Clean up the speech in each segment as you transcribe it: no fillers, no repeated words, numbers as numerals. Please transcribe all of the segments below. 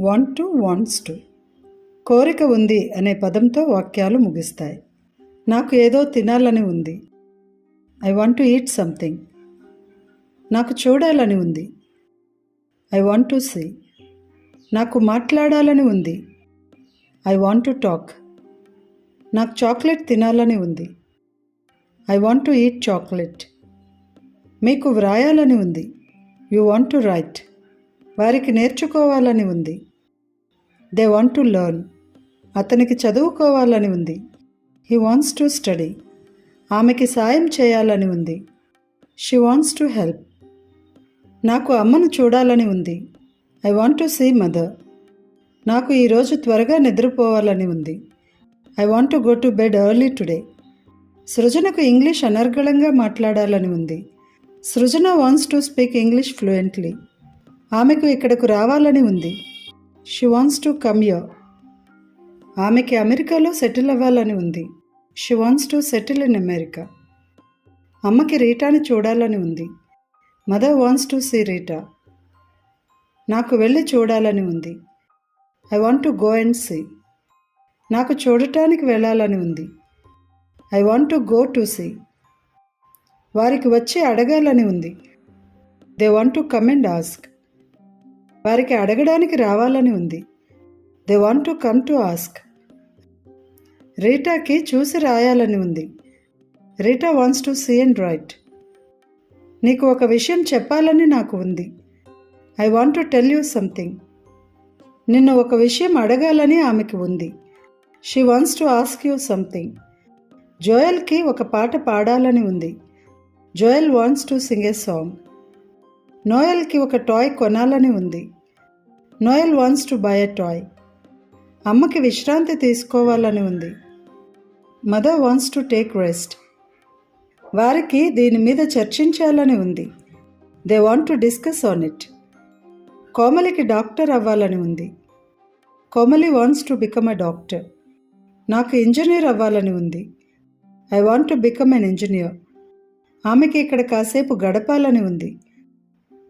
Want to, wants to. కోరిక ఉంది అనే పదంతో వాక్యాలు ముగిస్తాయి. నాకు ఏదో తినాలని ఉంది. I want to eat something. నాకు చూడాలని ఉంది. I want to see. నాకు మాట్లాడాలని ఉంది. I want to talk. నాకు చాక్లెట్ తినాలని ఉంది. I want to eat chocolate. మీకు వ్రాయాలని ఉంది. You want to write. వారికి నేర్చుకోవాలని ఉంది. They want to learn. అతనికి చదువుకోవాలని ఉంది. He wants to study. ఆమెకి సాయం చేయాలని ఉంది. She wants to help. నాకు అమ్మను చూడాలని ఉంది. I want to see mother. నాకు ఈరోజు త్వరగా నిద్రపోవాలని ఉంది. I want to go to bed early today. సృజనకు ఇంగ్లీష్ అనర్గళంగా మాట్లాడాలని ఉంది. Srujana wants to speak English fluently. ఆమెకు ఇక్కడకు రావాలని ఉంది. She wants to come here. ఆమెకి అమెరికాలో సెటిల్ అవ్వాలని ఉంది. She wants to settle in America. అమ్మకి రీటాని చూడాలని ఉంది. Mother wants to see Rita. నాకు వెళ్ళి చూడాలని ఉంది. I want to go and see. నాకు చూడటానికి వెళ్ళాలని ఉంది. I want to go to see. వారికి వచ్చి అడగాలని ఉంది. They want to come and ask. వారికి అడగడానికి రావాలని ఉంది. They want to come to ask. రీటాకి చూసి రాయాలని ఉంది. Rita wants to see and write. నీకు ఒక విషయం చెప్పాలని నాకు ఉంది. I want to tell you something. నిన్ను ఒక విషయం అడగాలని ఆమెకి ఉంది. She wants to ask you something. జోయల్కి ఒక పాట పాడాలని ఉంది. Joel wants to sing a song. నోయల్కి ఒక టాయ్ కొనాలని ఉంది. Noel wants to buy a toy. అమ్మకి విశ్రాంతి తీసుకోవాలని ఉంది. Mother wants to take rest. వారికి దీని మీద చర్చించాలని ఉంది. They want to discuss on it. కోమలికి డాక్టర్ అవ్వాలని ఉంది. Komali wants to become a doctor. నాకు ఇంజనీర్ అవ్వాలని ఉంది. I want to become an engineer. ఆమెకి ఇక్కడ కాసేపు గడపాలని ఉంది.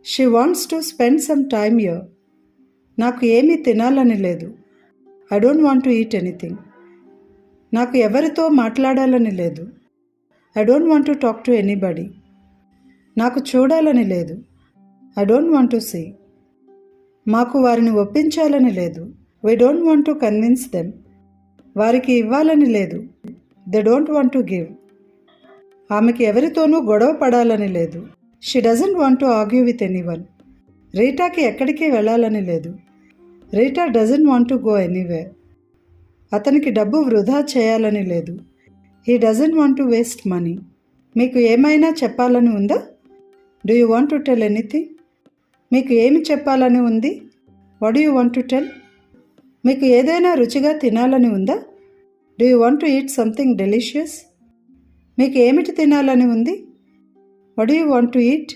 She wants to spend some time here. నాకు ఏమీ తినాలని లేదు. I don't want to eat anything. నాకు ఎవరితో మాట్లాడాలని లేదు. I don't want to talk to anybody. నాకు చూడాలని లేదు. I don't want to see. మాకు వారిని ఒప్పించాలని లేదు. We don't want to convince them. వారికి ఇవ్వాలని లేదు. They don't want to give. ఆమెకి ఎవరితోనూ గొడవ పడాలని లేదు. She doesn't want to argue with anyone. రీటాకి ఎక్కడికి వెళ్ళాలని లేదు. Rita doesn't want to go anywhere. అతనికి డబ్బు వృధా చేయాలని లేదు. He doesn't want to waste money. మీకు ఏమైనా చెప్పాలని ఉందా? Do you want to tell anything? మీకు ఏమి చెప్పాలని ఉంది? What do you want to tell? మీకు ఏదైనా రుచిగా తినాలని ఉందా? Do you want to eat something delicious? మీకు ఏమిటి తినాలని ఉంది? What do you want to eat?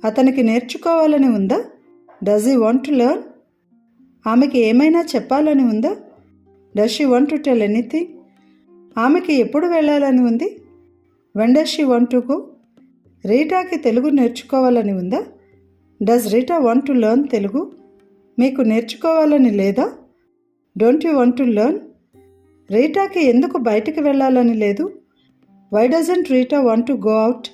అతనికి నేర్చుకోవాలని ఉందా? Does he want to learn? ఆమెకి ఏమైనా చెప్పాలని ఉందా? Does she want to tell anything? ఆమెకి ఎప్పుడు వెళ్ళాలని ఉంది? When does she want to go? రీటాకి తెలుగు నేర్చుకోవాలని ఉందా? Does Rita want to learn Telugu? మీకు నేర్చుకోవాలని లేదా? Don't you want to learn? రీటాకి ఎందుకు బయటికి వెళ్ళాలని లేదు? Why doesn't Rita want to go out?